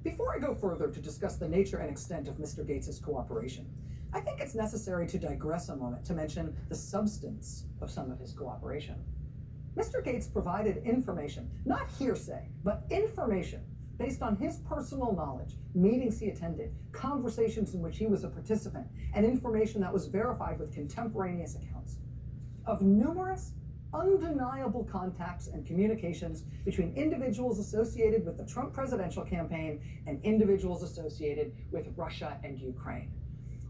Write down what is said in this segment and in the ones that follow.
Before I go further to discuss the nature and extent of Mr. Gates's cooperation, I think it's necessary to digress a moment to mention the substance of some of his cooperation. Mr. Gates provided information, not hearsay, but information based on his personal knowledge, meetings he attended, conversations in which he was a participant, and information that was verified with contemporaneous accounts of numerous undeniable contacts and communications between individuals associated with the Trump presidential campaign and individuals associated with Russia and Ukraine.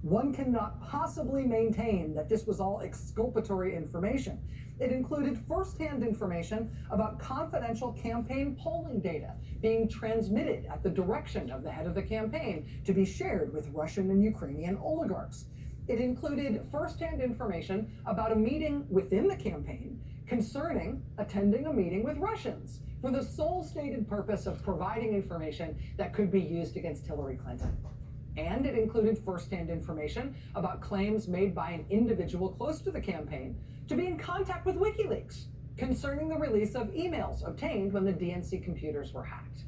One cannot possibly maintain that this was all exculpatory information. It included firsthand information about confidential campaign polling data being transmitted at the direction of the head of the campaign to be shared with Russian and Ukrainian oligarchs. It included firsthand information about a meeting within the campaign concerning attending a meeting with Russians for the sole stated purpose of providing information that could be used against Hillary Clinton. And it included firsthand information about claims made by an individual close to the campaign to be in contact with WikiLeaks concerning the release of emails obtained when the DNC computers were hacked.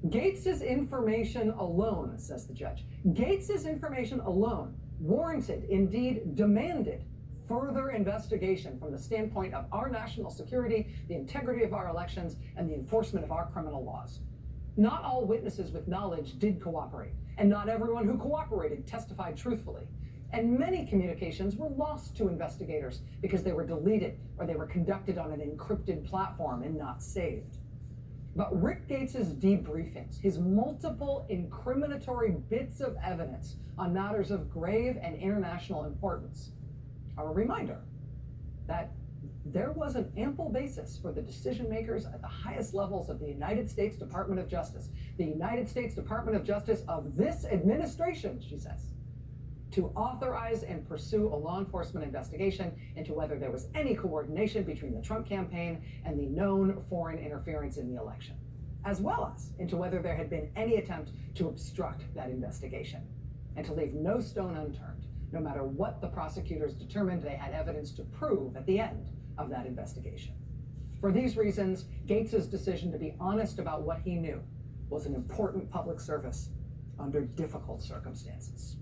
Gates's information alone, says the judge, Gates's information alone warranted, indeed demanded, further investigation from the standpoint of our national security, the integrity of our elections, and the enforcement of our criminal laws. Not all witnesses with knowledge did cooperate, and not everyone who cooperated testified truthfully. And many communications were lost to investigators because they were deleted or they were conducted on an encrypted platform and not saved. But Rick Gates's debriefings, his multiple incriminatory bits of evidence on matters of grave and international importance, are a reminder that there was an ample basis for the decision makers at the highest levels of the United States Department of Justice, the United States Department of Justice of this administration, she says, to authorize and pursue a law enforcement investigation into whether there was any coordination between the Trump campaign and the known foreign interference in the election, as well as into whether there had been any attempt to obstruct that investigation, and to leave no stone unturned, no matter what the prosecutors determined they had evidence to prove at the end of that investigation. For these reasons, Gates's decision to be honest about what he knew was an important public service under difficult circumstances.